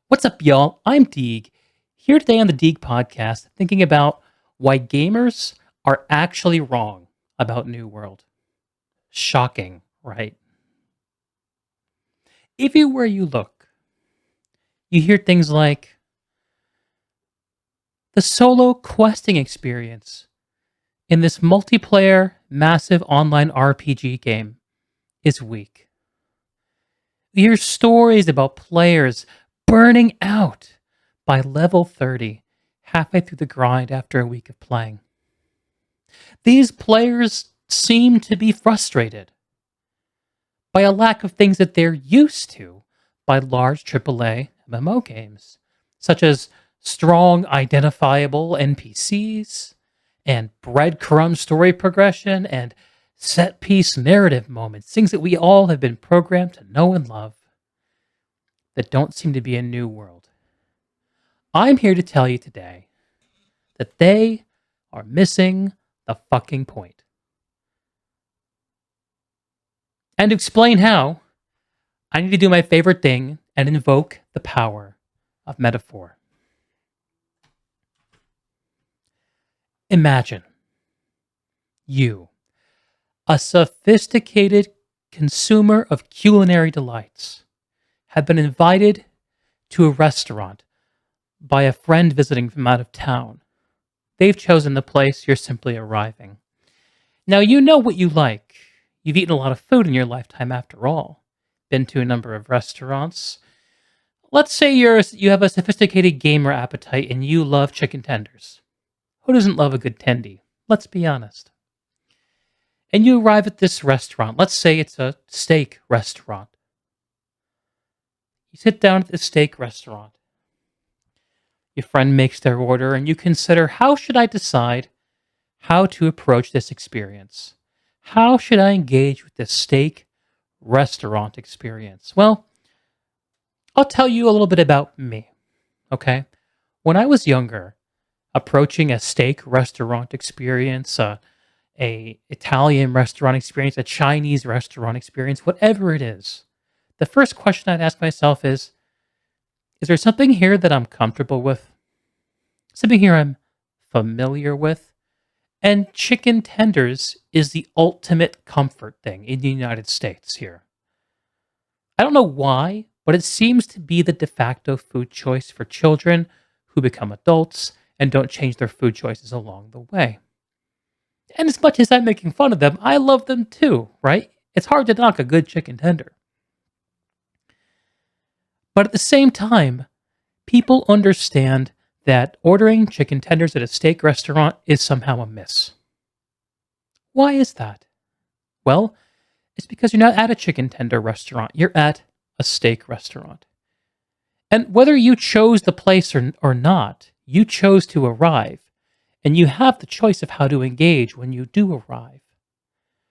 What's up, y'all? I'm Deeg, here today on the Deeg podcast, thinking about why gamers are actually wrong about New World. Shocking, right? Everywhere you look, you hear things like the solo questing experience in this multiplayer, massive online RPG game is weak. You hear stories about players burning out by level 30 halfway through the grind after a week of playing. These players seem to be frustrated by a lack of things that they're used to by large AAA MMO games, such as strong, identifiable NPCs, and breadcrumb story progression, and set piece narrative moments, things that we all have been programmed to know and love, that don't seem to be a New World. I'm here to tell you today that they are missing the fucking point. And to explain how, I need to do my favorite thing and invoke the power of metaphor. Imagine you, a sophisticated consumer of culinary delights, have been invited to a restaurant by a friend visiting from out of town. They've chosen the place, you're simply arriving. Now, you know what you like. You've eaten a lot of food in your lifetime after all. Been to a number of restaurants. Let's say you have a sophisticated gamer appetite and you love chicken tenders. Who doesn't love a good tendy? Let's be honest. And you arrive at this restaurant. Let's say it's a steak restaurant. You sit down at the steak restaurant. Your friend makes their order and you consider, how should I decide how to approach this experience? How should I engage with this steak restaurant experience? Well, I'll tell you a little bit about me, okay? When I was younger, approaching a steak restaurant experience, a Italian restaurant experience, a Chinese restaurant experience, whatever it is, the first question I'd ask myself is there something here that I'm comfortable with? Something here I'm familiar with? And chicken tenders is the ultimate comfort thing in the United States here. I don't know why, but it seems to be the de facto food choice for children who become adults and don't change their food choices along the way. And as much as I'm making fun of them, I love them too, right? It's hard to knock a good chicken tender. But at the same time, people understand that ordering chicken tenders at a steak restaurant is somehow a miss. Why is that? Well, it's because you're not at a chicken tender restaurant, you're at a steak restaurant. And whether you chose the place or not, you chose to arrive, and you have the choice of how to engage when you do arrive.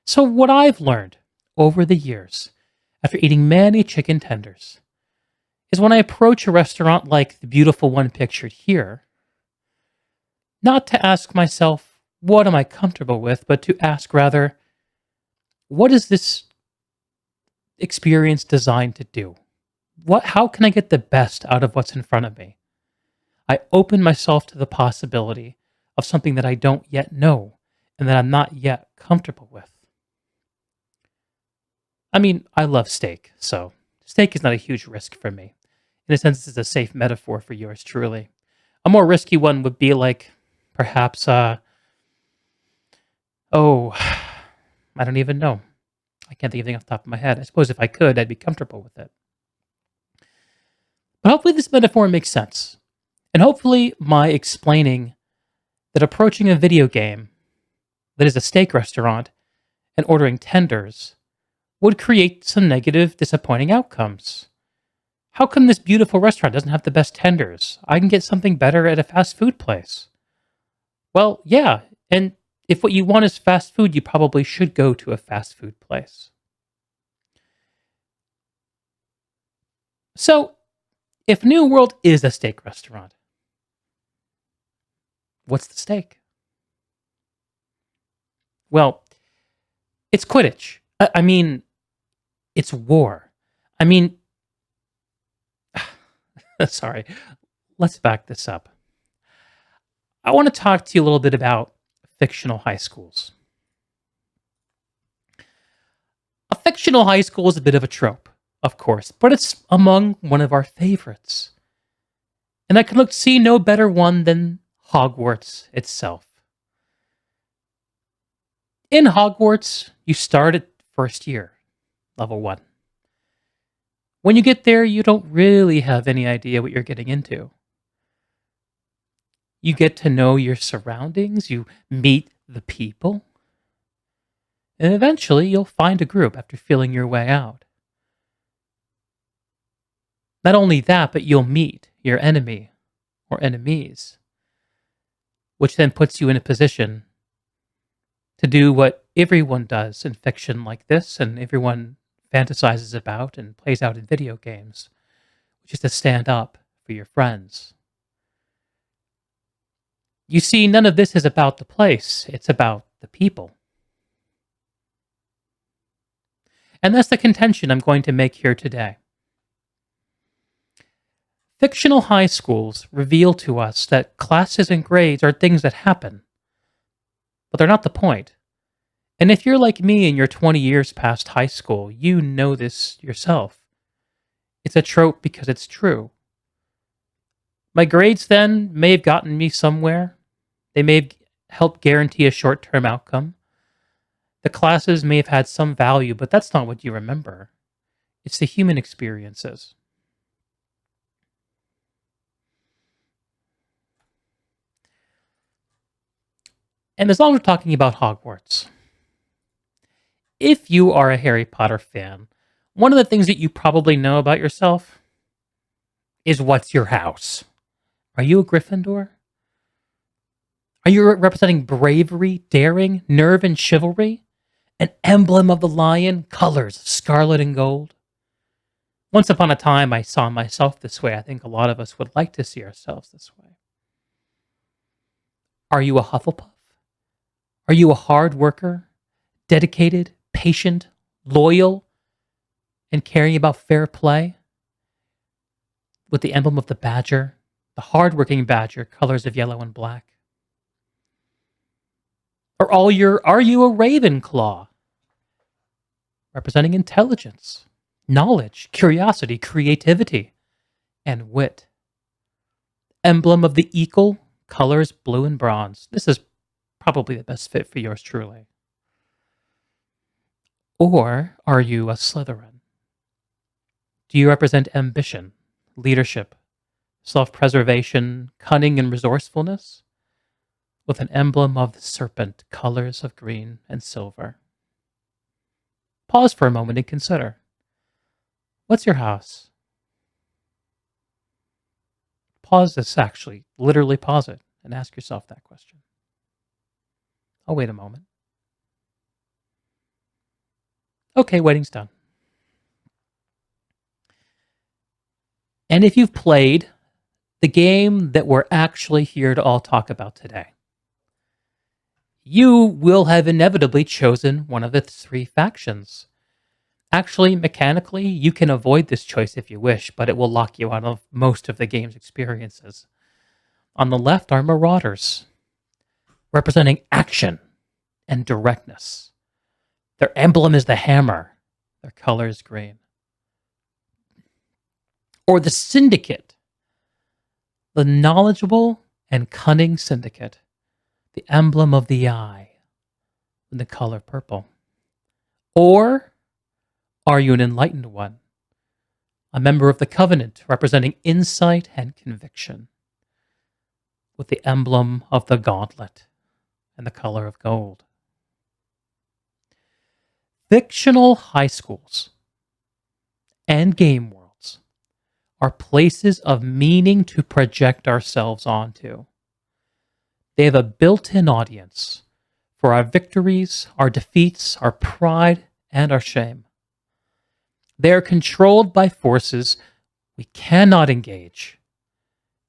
So what I've learned over the years, after eating many chicken tenders, is when I approach a restaurant like the beautiful one pictured here, not to ask myself, what am I comfortable with, but to ask rather, what is this experience designed to do? How can I get the best out of what's in front of me? I open myself to the possibility of something that I don't yet know and that I'm not yet comfortable with. I mean, I love steak, so steak is not a huge risk for me. In a sense, it's a safe metaphor for yours truly. A more risky one would be like, perhaps, I don't even know. I can't think of anything off the top of my head. I suppose if I could, I'd be comfortable with it. But hopefully this metaphor makes sense. And hopefully my explaining that approaching a video game that is a steak restaurant and ordering tenders would create some negative, disappointing outcomes. How come this beautiful restaurant doesn't have the best tenders? I can get something better at a fast food place. Well, yeah, and if what you want is fast food, you probably should go to a fast food place. So, if New World is a steak restaurant, what's the steak? Well, it's Quidditch. I mean, it's war. I mean, Sorry, let's back this up. I want to talk to you a little bit about fictional high schools. A fictional high school is a bit of a trope, of course, but it's among one of our favorites. And I could see no better one than Hogwarts itself. In Hogwarts, you start at first year, level 1. When you get there, you don't really have any idea what you're getting into. You get to know your surroundings, you meet the people, and eventually you'll find a group after feeling your way out. Not only that, but you'll meet your enemy or enemies, which then puts you in a position to do what everyone does in fiction like this and everyone fantasizes about and plays out in video games, which is to stand up for your friends. You see, none of this is about the place, it's about the people. And that's the contention I'm going to make here today. Fictional high schools reveal to us that classes and grades are things that happen, but they're not the point. And if you're like me and you're 20 years past high school, you know this yourself. It's a trope because it's true. My grades then may have gotten me somewhere. They may have helped guarantee a short-term outcome. The classes may have had some value, but that's not what you remember. It's the human experiences. And as long as we're talking about Hogwarts, if you are a Harry Potter fan, one of the things that you probably know about yourself is what's your house. Are you a Gryffindor? Are you representing bravery, daring, nerve, and chivalry? An emblem of the lion, colors scarlet and gold? Once upon a time, I saw myself this way. I think a lot of us would like to see ourselves this way. Are you a Hufflepuff? Are you a hard worker, dedicated, patient, loyal, and caring about fair play? With the emblem of the badger, the hard-working badger, colors of yellow and black. Or are you a Ravenclaw? Representing intelligence, knowledge, curiosity, creativity, and wit. Emblem of the eagle, colors blue and bronze. This is probably the best fit for yours truly. Or are you a Slytherin? Do you represent ambition, leadership, self-preservation, cunning, and resourcefulness? With an emblem of the serpent, colors of green and silver. Pause for a moment and consider. What's your house? Pause this actually. Literally pause it and ask yourself that question. I'll wait a moment. Okay, waiting's done. And if you've played the game that we're actually here to all talk about today, you will have inevitably chosen one of the 3 factions. Actually, mechanically, you can avoid this choice if you wish, but it will lock you out of most of the game's experiences. On the left are Marauders, representing action and directness. Their emblem is the hammer. Their color is green. Or the Syndicate, the knowledgeable and cunning syndicate. The emblem of the eye, in the color purple. Or are you an enlightened one? A member of the Covenant, representing insight and conviction, with the emblem of the gauntlet and the color of gold. Fictional high schools and game worlds are places of meaning to project ourselves onto. They have a built-in audience for our victories, our defeats, our pride, and our shame. They are controlled by forces we cannot engage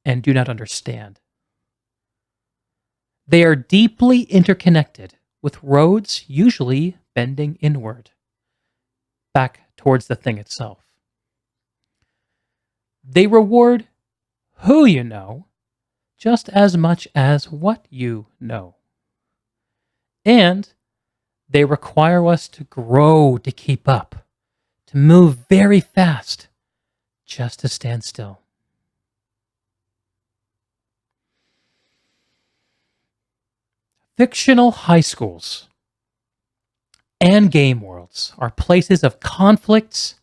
and do not understand. They are deeply interconnected, with roads usually bending inward, back towards the thing itself. They reward who you know just as much as what you know. And they require us to grow to keep up, to move very fast just to stand still. Fictional high schools and game worlds are places of conflicts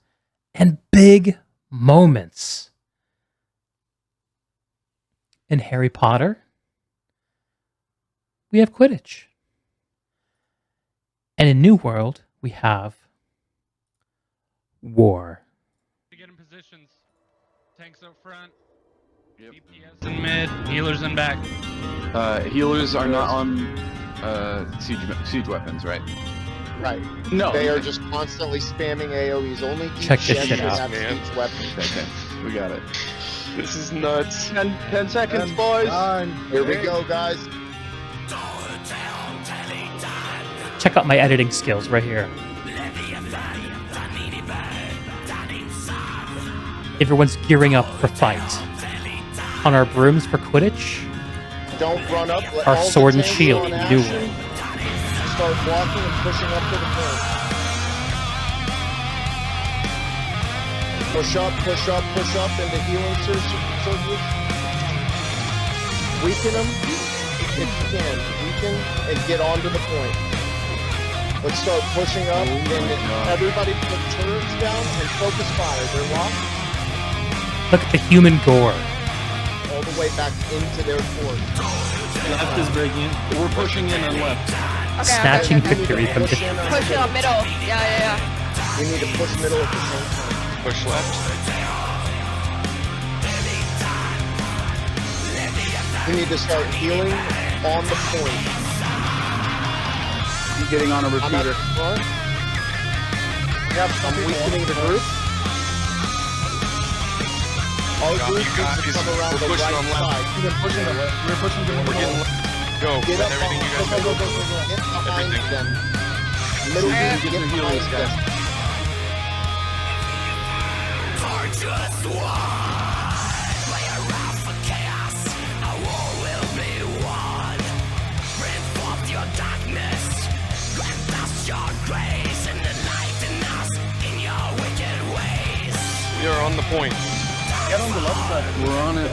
and big moments. In Harry Potter, we have Quidditch. And in New World, we have war. Get in positions. Tanks up front. DPS in mid. Healers in back. Healers are not on siege weapons, right? Right. No. They are just constantly spamming AoEs. Only Check this shit have out, man. siege weapons. Okay, we got it. This is nuts. 10 seconds, boys. Here we go, guys. Check out my editing skills right here. Everyone's gearing up for fight. On our brooms for Quidditch, Don't run up. Let our all the sword and tanks shield on in action. New World. Start walking and pushing up to the point. Push up into healing circles. Weaken them if you can. Weaken and get onto the point. Let's start pushing up and everybody put turrets down and focus fire. They're locked Look at the human gore. all the way back into their fort. Left is breaking. We're pushing in on left. Snatching We need to victory from push the... in on Push it up middle. Yeah. We need to push middle at the same time. Push left. We need to start healing on the point. He's getting on a I'm at repeater. the front. Yep, I'm weakening the group. Our Got group you needs guys. to come around We're the pushing right on left. side. We're pushing them. We're getting go Get with up everything you guys go. do. Get behind Everything. them. Middle Alright. group, get the behind healers, guys. them. We are on the point. Get on the left side. We're on it.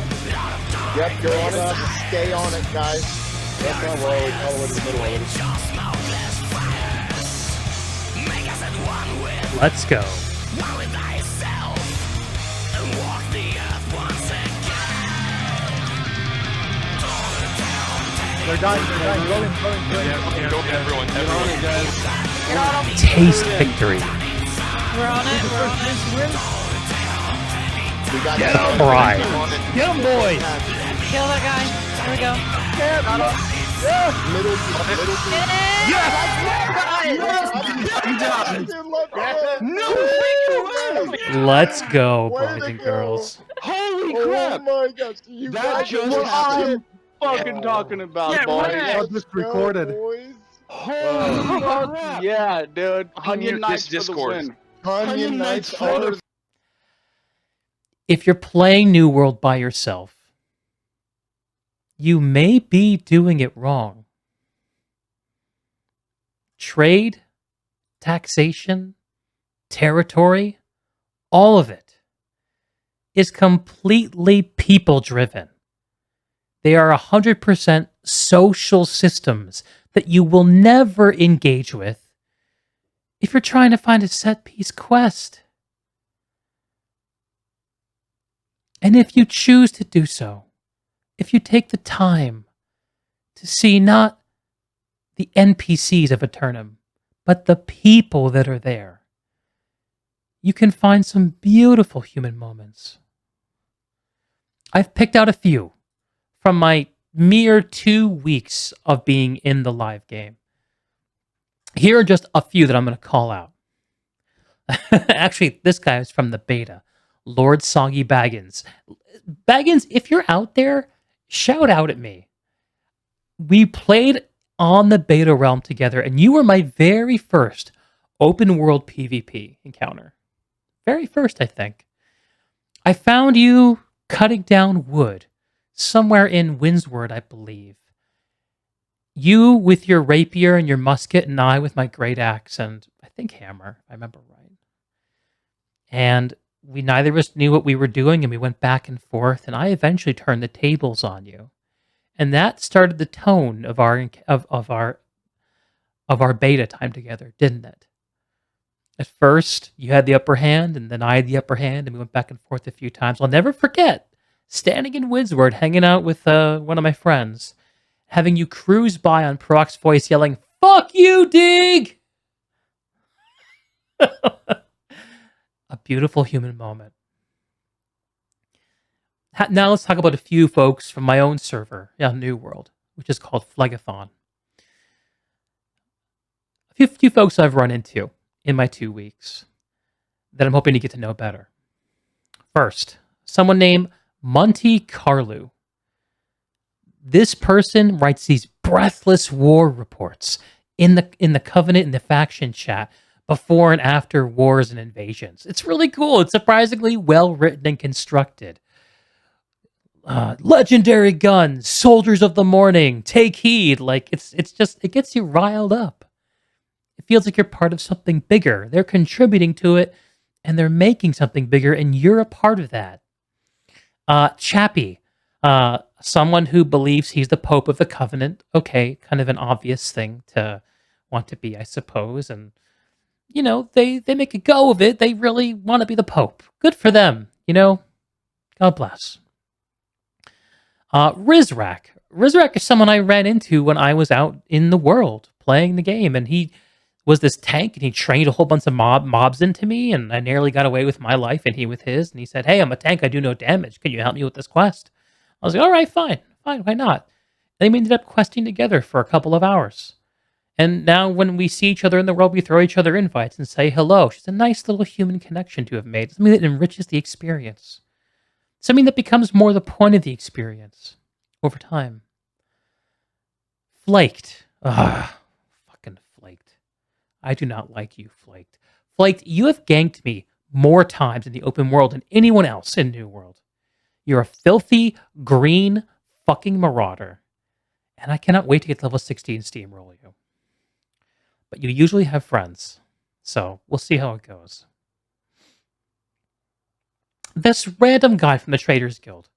Yep, you're on it. Just stay on it, guys. That's not well. We're all the way to the middle already. Let's go. They're dying. Going. Yeah, go everyone. Get on it, guys. Get on him. Taste victory. We're on it. We got Get it. him, Brian. On it. Get him, boys. Kill that guy. There we go. Middle group. Let's go, Way boys to and go. girls. Holy Oh crap! my gosh, you That's guys just were what on I'm it. fucking talking about, Yeah, boys. right. Let's This go, recorded. boys. Holy crap! Yeah, dude. Onion Mute Knights this for the Discord. win. Onion Knights are If you're playing New World by yourself, you may be doing it wrong. Trade, taxation, territory, all of it is completely people-driven. They are 100% social systems that you will never engage with if you're trying to find a set-piece quest. And if you choose to do so, if you take the time to see not the NPCs of Aeternum, but the people that are there, you can find some beautiful human moments. I've picked out a few from my mere 2 weeks of being in the live game. Here are just a few that I'm going to call out. Actually, this guy is from the beta. Lord Soggy Baggins. Baggins, if you're out there, shout out at me. We played on the beta realm together, and you were my very first open world PvP encounter. Very first, I think. I found you cutting down wood somewhere in Windsward, I believe. You with your rapier and your musket, and I with my great axe and I think hammer, if I remember right. And we neither of us knew what we were doing, and we went back and forth, and I eventually turned the tables on you. And that started the tone of our beta time together, didn't it? At first, you had the upper hand, and then I had the upper hand, and we went back and forth a few times. I'll never forget standing in Windsward, hanging out with one of my friends, having you cruise by on Proc's voice, yelling, "Fuck you, Deeg!" A beautiful human moment. Now let's talk about a few folks from my own server, New World, which is called Phlegathon. A few folks I've run into in my 2 weeks that I'm hoping to get to know better. First, someone named Monty Carlu. This person writes these breathless war reports in the Covenant and the faction chat before and after wars and invasions. It's really cool. It's surprisingly well written and constructed. Legendary guns, soldiers of the morning, take heed. Like it gets you riled up. It feels like you're part of something bigger. They're contributing to it, and they're making something bigger, and you're a part of that. Chappie, someone who believes he's the Pope of the Covenant. Okay, kind of an obvious thing to want to be, I suppose. And, they make a go of it. They really want to be the Pope. Good for them, God bless. Rizrak. Rizrak is someone I ran into when I was out in the world playing the game, and he was this tank, and he trained a whole bunch of mobs into me, and I nearly got away with my life, and he with his, and he said, "Hey, I'm a tank, I do no damage. Can you help me with this quest?" I was like, "All right, fine, why not?" And we ended up questing together for a couple of hours. And now when we see each other in the world, we throw each other invites and say hello. She's a nice little human connection to have made, something that enriches the experience. Something that becomes more the point of the experience over time. Flaked. Fucking Flaked. I do not like you, Flaked. Flaked, you have ganked me more times in the open world than anyone else in New World. You're a filthy, green, fucking marauder. And I cannot wait to get to level 16 steamroll you. But you usually have friends. So we'll see how it goes. This random guy from the Traders Guild.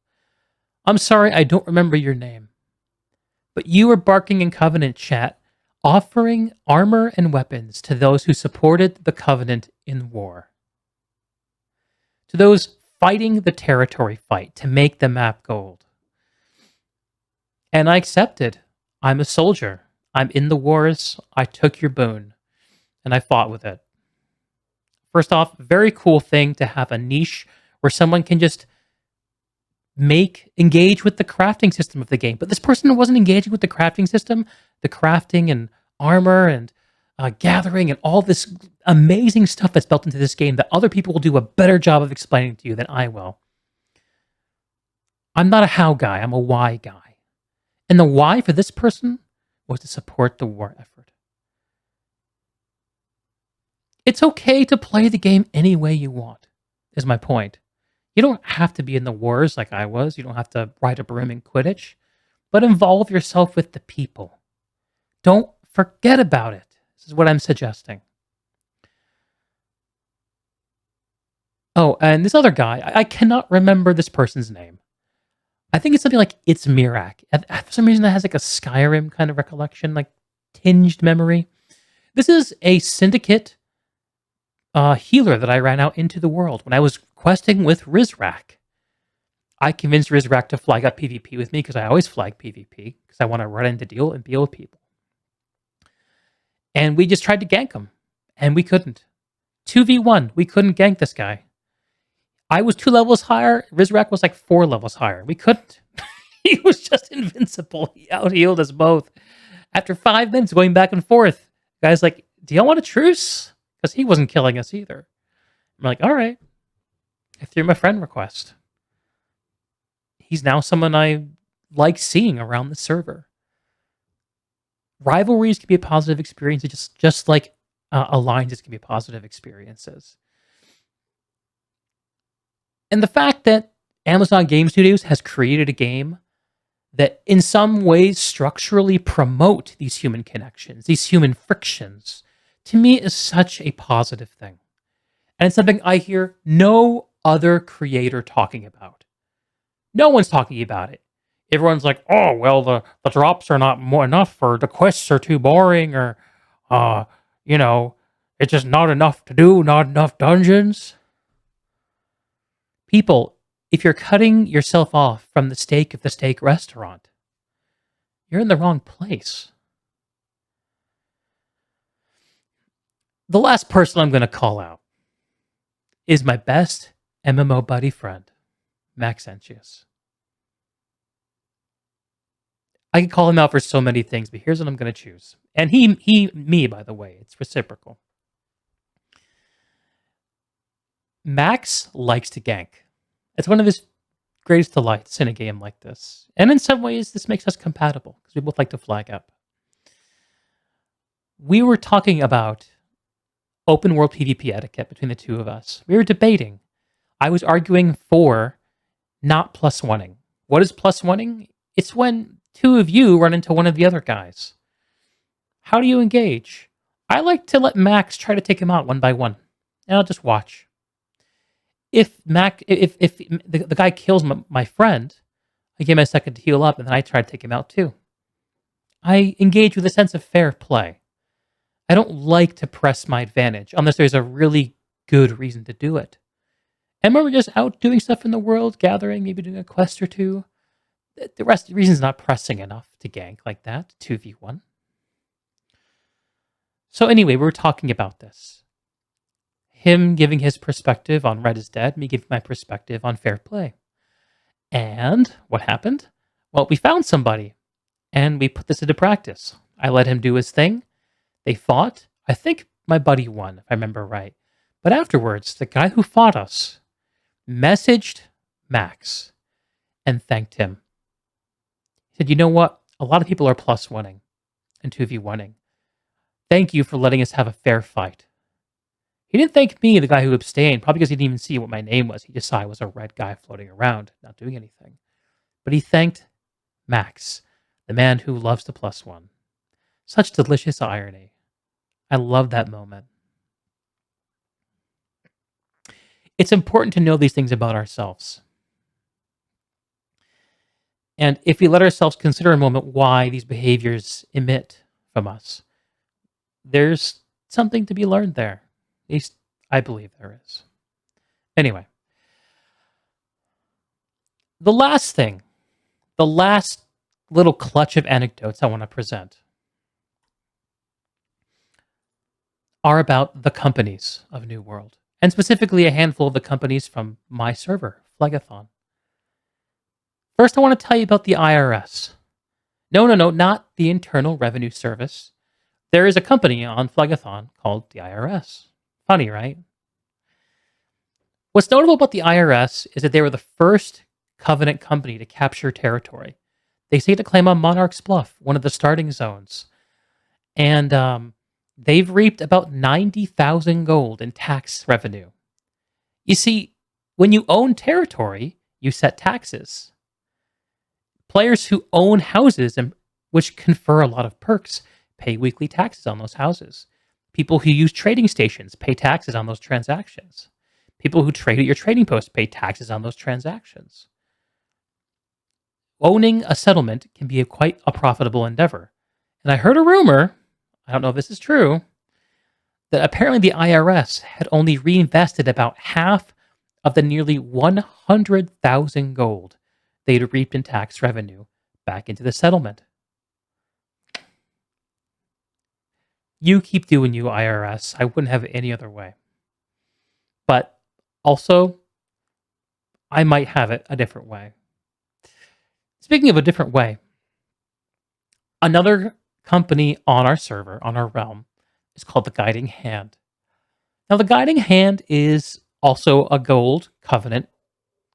I'm sorry, I don't remember your name. But you were barking in Covenant chat, offering armor and weapons to those who supported the Covenant in war. To those fighting the territory fight to make the map gold. And I accepted. I'm a soldier. I'm in the wars. I took your boon. And I fought with it. First off, very cool thing to have a niche where someone can just engage with the crafting system of the game. But this person wasn't engaging with the crafting system, the crafting and armor and gathering and all this amazing stuff that's built into this game that other people will do a better job of explaining to you than I will. I'm not a how guy, I'm a why guy. And the why for this person was to support the war effort. It's okay to play the game any way you want, is my point. You don't have to be in the wars like I was. You don't have to ride a broom in Quidditch. But involve yourself with the people. Don't forget about it. This is what I'm suggesting. Oh, and this other guy, I cannot remember this person's name. I think it's something like It's Mirak. For some reason, that has like a Skyrim kind of recollection, like tinged memory. This is a syndicate healer that I ran out into the world when I was questing with Rizrak. I convinced Rizrak to flag up PvP with me because I always flag PvP because I want to run into deal with people. And we just tried to gank him, and we couldn't. 2v1, we couldn't gank this guy. I was 2 levels higher. Rizrak was like 4 levels higher. We couldn't. He was just invincible. He out-healed us both. After 5 minutes going back and forth, the guy's like, "Do y'all want a truce?" Because he wasn't killing us either. I'm like, all right. I threw him a friend request. He's now someone I like seeing around the server. Rivalries can be a positive experience, just like alliances can be positive experiences. And the fact that Amazon Game Studios has created a game that in some ways structurally promote these human connections, these human frictions, to me is such a positive thing. And it's something I hear no other creator talking about. No one's talking about it. Everyone's like, oh, well, the drops are not more enough, or the quests are too boring, or, you know, it's just not enough to do, not enough dungeons. People, if you're cutting yourself off from the steak of the steak restaurant, you're in the wrong place. The last person I'm going to call out is my best MMO buddy friend, Maxentius. I could call him out for so many things, but here's what I'm going to choose. And me, by the way, it's reciprocal. Max likes to gank. It's one of his greatest delights in a game like this. And in some ways, this makes us compatible, because we both like to flag up. We were talking about open world PvP etiquette between the two of us. We were debating. I was arguing for not plus oneing. What is plus oneing? It's when two of you run into one of the other guys. How do you engage? I like to let Max try to take him out one by one, and I'll just watch. If the guy kills my friend, I give him a second to heal up, and then I try to take him out too. I engage with a sense of fair play. I don't like to press my advantage unless there's a really good reason to do it. And when we're just out doing stuff in the world, gathering, maybe doing a quest or two, the reason's not pressing enough to gank like that, 2v1. So anyway, we were talking about this. Him giving his perspective on Red is Dead, me giving my perspective on fair play. And what happened? Well, we found somebody, and we put this into practice. I let him do his thing. They fought. I think my buddy won, if I remember right. But afterwards, the guy who fought us messaged Max and thanked him. He said, you know what? A lot of people are plus oneing and 2v1ing. Thank you for letting us have a fair fight. He didn't thank me, the guy who abstained, probably because he didn't even see what my name was. He just saw I was a red guy floating around, not doing anything. But he thanked Max, the man who loves to plus one. Such delicious irony. I love that moment. It's important to know these things about ourselves. And if we let ourselves consider a moment why these behaviors emit from us, there's something to be learned there. At least I believe there is. Anyway, the last little clutch of anecdotes I want to present are about the companies of New World, and specifically a handful of the companies from my server, Phlegathon. First, I want to tell you about the IRS. No, not the Internal Revenue Service. There is a company on Phlegathon called the IRS. Funny, right? What's notable about the IRS is that they were the first Covenant company to capture territory. They stake a claim on Monarch's Bluff, one of the starting zones. And they've reaped about 90,000 gold in tax revenue. You see, when you own territory, you set taxes. Players who own houses, and which confer a lot of perks, pay weekly taxes on those houses. People who use trading stations pay taxes on those transactions. People who trade at your trading post pay taxes on those transactions. Owning a settlement can be quite a profitable endeavor. And I heard a rumor, I don't know if this is true, that apparently the IRS had only reinvested about half of the nearly 100,000 gold they'd reaped in tax revenue back into the settlement. You keep doing you, IRS. I wouldn't have it any other way. But also, I might have it a different way. Speaking of a different way, another company on our server, on our realm, is called the Guiding Hand. Now, the Guiding Hand is also a gold Covenant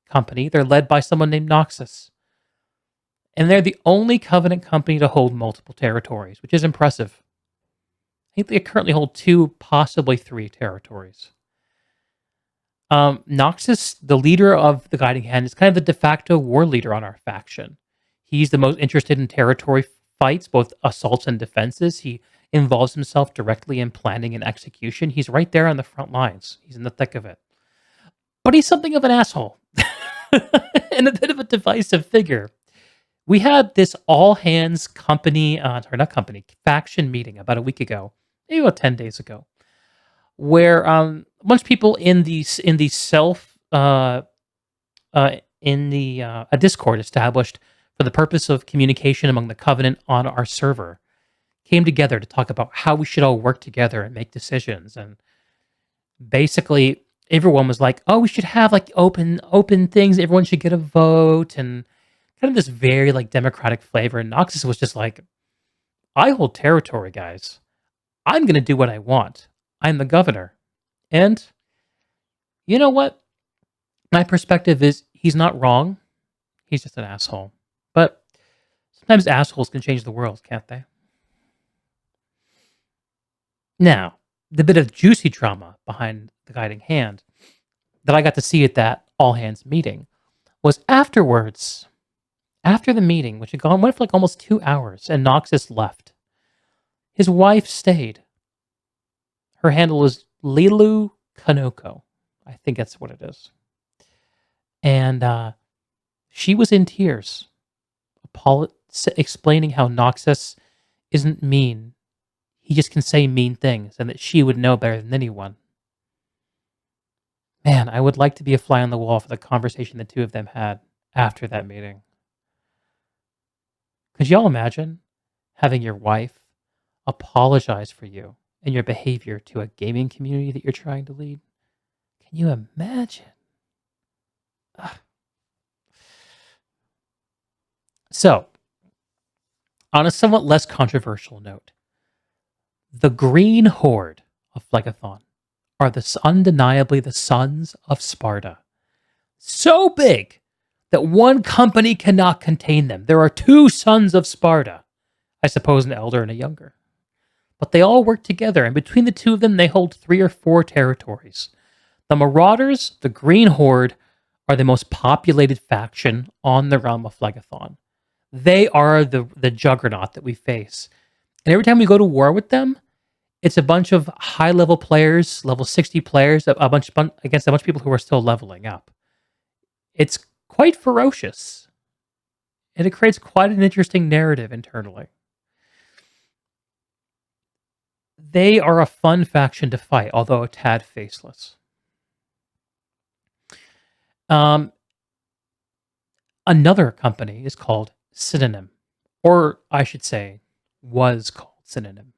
company. They're led by someone named Noxus. And they're the only Covenant company to hold multiple territories, which is impressive. I think they currently hold 2, possibly 3 territories. Noxus, the leader of the Guiding Hand, is kind of the de facto war leader on our faction. He's the most interested in territory fights, both assaults and defenses. He involves himself directly in planning and execution. He's right there on the front lines. He's in the thick of it. But he's something of an asshole and a bit of a divisive figure. We had this all hands faction meeting about a week ago, maybe about 10 days ago, where a bunch of people in a Discord established for the purpose of communication among the Covenant on our server came together to talk about how we should all work together and make decisions. And basically, everyone was like, "Oh, we should have like open things. Everyone should get a vote," and kind of this very like democratic flavor. And Noxus was just like, "I hold territory, guys. I'm going to do what I want. I'm the governor." And you know what? My perspective is he's not wrong. He's just an asshole. But sometimes assholes can change the world, can't they? Now, the bit of juicy drama behind the Guiding Hand that I got to see at that all hands meeting was afterwards, after the meeting, which went for like almost 2 hours, and Noxus left. His wife stayed. Her handle is Lilu Kanoko. I think that's what it is. And she was in tears, explaining how Noxus isn't mean. He just can say mean things, and that she would know better than anyone. Man, I would like to be a fly on the wall for the conversation the two of them had after that meeting. Could y'all imagine having your wife apologize for you and your behavior to a gaming community that you're trying to lead? Can you imagine? Ugh. So, on a somewhat less controversial note, the Green Horde of Phlegathon are undeniably the sons of Sparta. So big that one company cannot contain them. There are two sons of Sparta. I suppose an elder and a younger. But they all work together, and between the two of them, they hold 3 or 4 territories. The Marauders, the Green Horde, are the most populated faction on the realm of Phlegathon. They are the juggernaut that we face. And every time we go to war with them, it's a bunch of high-level players, level 60 players, against a bunch of people who are still leveling up. It's quite ferocious. And it creates quite an interesting narrative internally. They are a fun faction to fight, although a tad faceless. Another company is called Synonym. Or I should say, was called Synonym.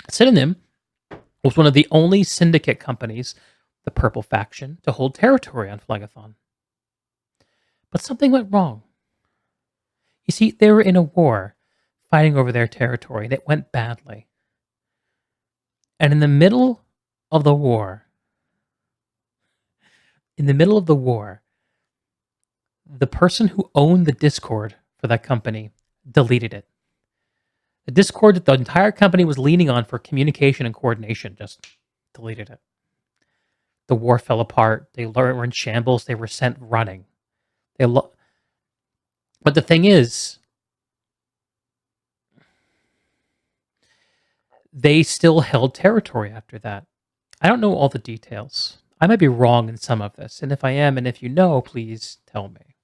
Synonym was one of the only syndicate companies, the Purple Faction, to hold territory on Phlegathon. But something went wrong. You see, they were in a war, fighting over their territory, and it went badly. And in the middle of the war, the person who owned the Discord for that company deleted it. The Discord that the entire company was leaning on for communication and coordination just deleted it. The war fell apart. They were in shambles. They were sent running. But the thing is, they still held territory after that. I don't know all the details. I might be wrong in some of this. And if I am, and if you know, please tell me.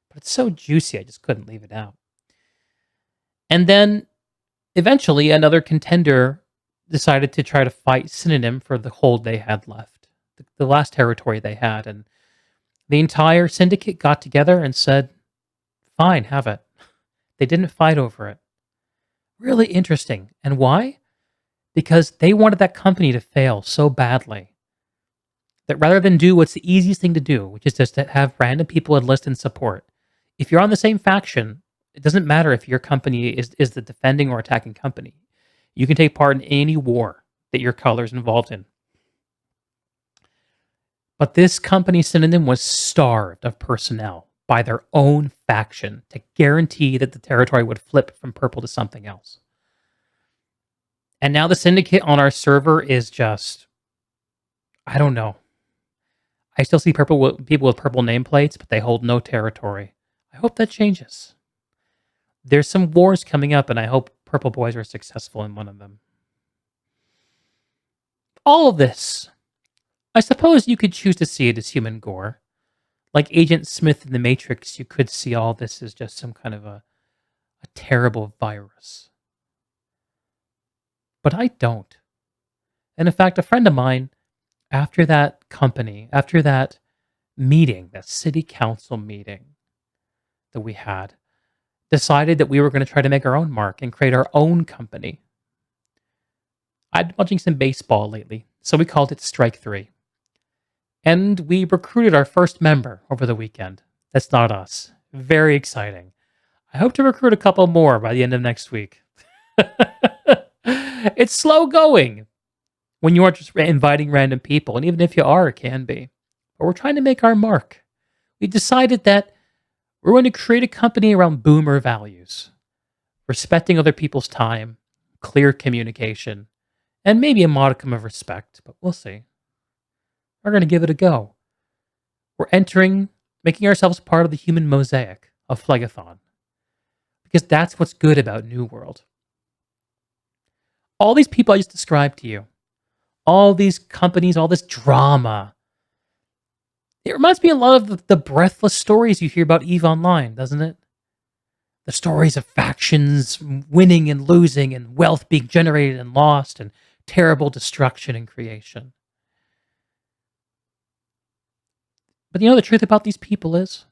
But it's so juicy, I just couldn't leave it out. And then eventually another contender decided to try to fight Synonym for the hold they had left, the last territory they had. And the entire syndicate got together and said, fine, have it. They didn't fight over it. Really interesting. And why? Because they wanted that company to fail so badly that rather than do what's the easiest thing to do, which is just to have random people enlist and support, if you're on the same faction, it doesn't matter if your company is the defending or attacking company. You can take part in any war that your color is involved in. But this company, Synonym, was starved of personnel by their own faction to guarantee that the territory would flip from purple to something else. And now the syndicate on our server is just, I don't know. I still see people with purple nameplates, but they hold no territory. I hope that changes. There's some wars coming up, and I hope Purple Boys are successful in one of them. All of this, I suppose you could choose to see it as human gore. Like Agent Smith in The Matrix, you could see all this as just some kind of a terrible virus. But I don't. And in fact, a friend of mine, after that meeting, that city council meeting that we had, decided that we were going to try to make our own mark and create our own company. I'd been watching some baseball lately, so we called it Strike 3. And we recruited our first member over the weekend. That's not us. Very exciting. I hope to recruit a couple more by the end of next week. It's slow going when you aren't just inviting random people, and even if you are, it can be. But we're trying to make our mark. We decided that we're going to create a company around boomer values, respecting other people's time, clear communication, and maybe a modicum of respect, but we'll see. We're going to give it a go. We're making ourselves part of the human mosaic of Phlegathon, because that's what's good about New World. All these people I just described to you, all these companies, all this drama, it reminds me a lot of the breathless stories you hear about EVE Online, doesn't it? The stories of factions winning and losing, and wealth being generated and lost, and terrible destruction and creation. But you know the truth about these people is,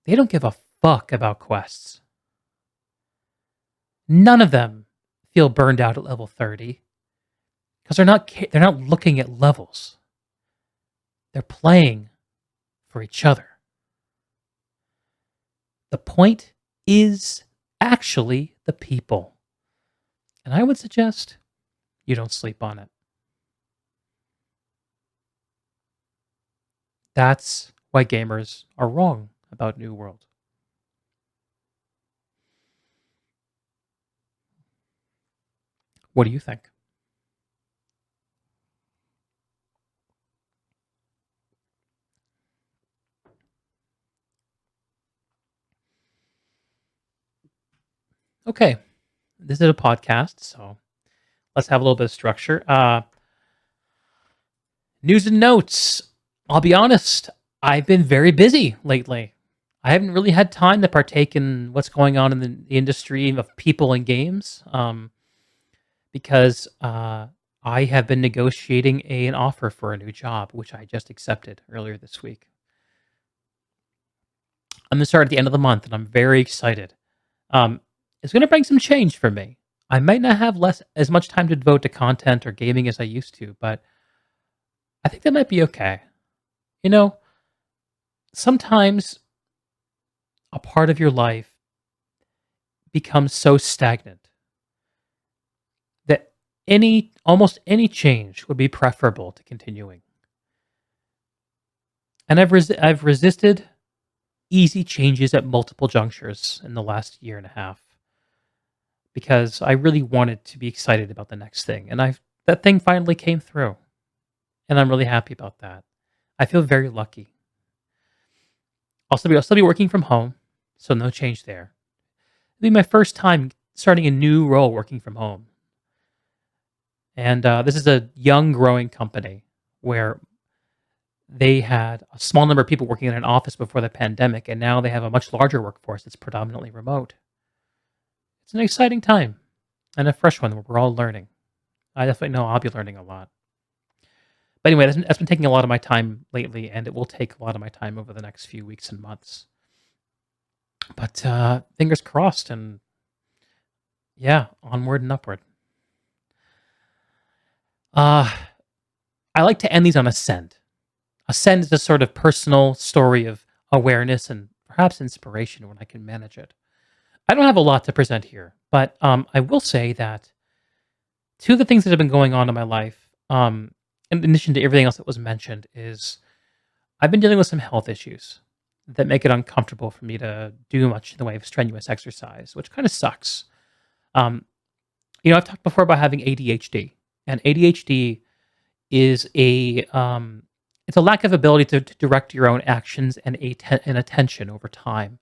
they don't give a fuck about quests. None of them feel burned out at level 30 because they're not looking at levels. They're playing for each other. The point is actually the people. And I would suggest you don't sleep on it. That's why gamers are wrong about New World. What do you think? Okay, this is a podcast, so let's have a little bit of structure. News and notes. I'll be honest, I've been very busy lately. I haven't really had time to partake in what's going on in the industry of people and games, because I have been negotiating an offer for a new job, which I just accepted earlier this week. I'm going to start at the end of the month, and I'm very excited. It's going to bring some change for me. I might not have as much time to devote to content or gaming as I used to, but I think that might be okay. You know, sometimes a part of your life becomes so stagnant that almost any change would be preferable to continuing. And I've resisted easy changes at multiple junctures in the last year and a half, because I really wanted to be excited about the next thing. And that thing finally came through. And I'm really happy about that. I feel very lucky. I'll still be working from home, so no change there. It'll be my first time starting a new role working from home. And this is a young, growing company where they had a small number of people working in an office before the pandemic, and now they have a much larger workforce that's predominantly remote. It's an exciting time, and a fresh one where we're all learning. I definitely know I'll be learning a lot. But anyway, that's been taking a lot of my time lately, and it will take a lot of my time over the next few weeks and months. But fingers crossed, and yeah, onward and upward. I like to end these on Ascend. Ascend is a sort of personal story of awareness and perhaps inspiration when I can manage it. I don't have a lot to present here, but I will say that two of the things that have been going on in my life, in addition to everything else that was mentioned, is I've been dealing with some health issues that make it uncomfortable for me to do much in the way of strenuous exercise, which kind of sucks. I've talked before about having ADHD, and ADHD is it's a lack of ability to direct your own actions and attention over time.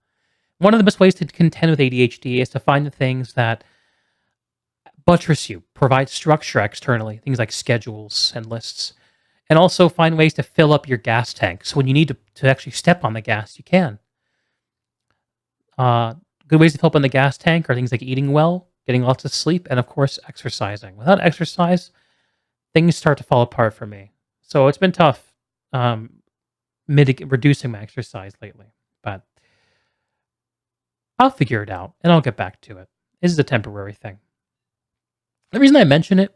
One of the best ways to contend with ADHD is to find the things that buttress you, provide structure externally, things like schedules and lists, and also find ways to fill up your gas tank. So when you need to actually step on the gas, you can. Good ways to fill up on the gas tank are things like eating well, getting lots of sleep, and of course, exercising. Without exercise, things start to fall apart for me. So it's been tough reducing my exercise lately, but I'll figure it out and I'll get back to it. This is a temporary thing. The reason I mention it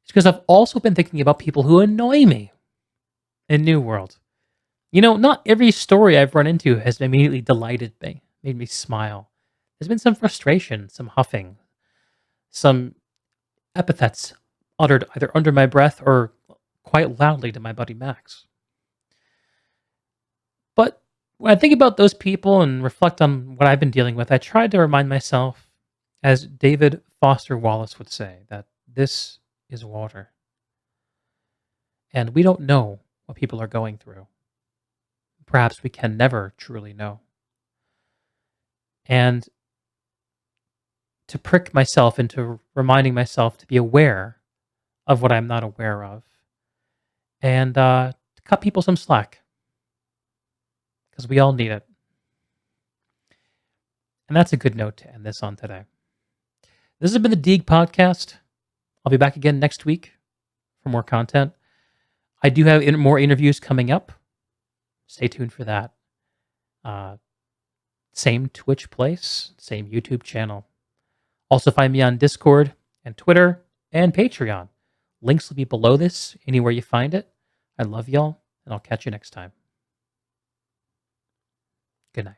is because I've also been thinking about people who annoy me in New World. Not every story I've run into has immediately delighted me, made me smile. There's been some frustration, some huffing, some epithets uttered either under my breath or quite loudly to my buddy Max. But when I think about those people and reflect on what I've been dealing with, I try to remind myself, as David Foster Wallace would say, that this is water. And we don't know what people are going through. Perhaps we can never truly know. And to prick myself into reminding myself to be aware of what I'm not aware of, and to cut people some slack, because we all need it. And that's a good note to end this on today. This has been the Deeg podcast. I'll be back again next week for more content. I do have more interviews coming up. Stay tuned for that. Same Twitch place, same YouTube channel. Also find me on Discord and Twitter and Patreon. Links will be below this, anywhere you find it. I love y'all, and I'll catch you next time. Good night.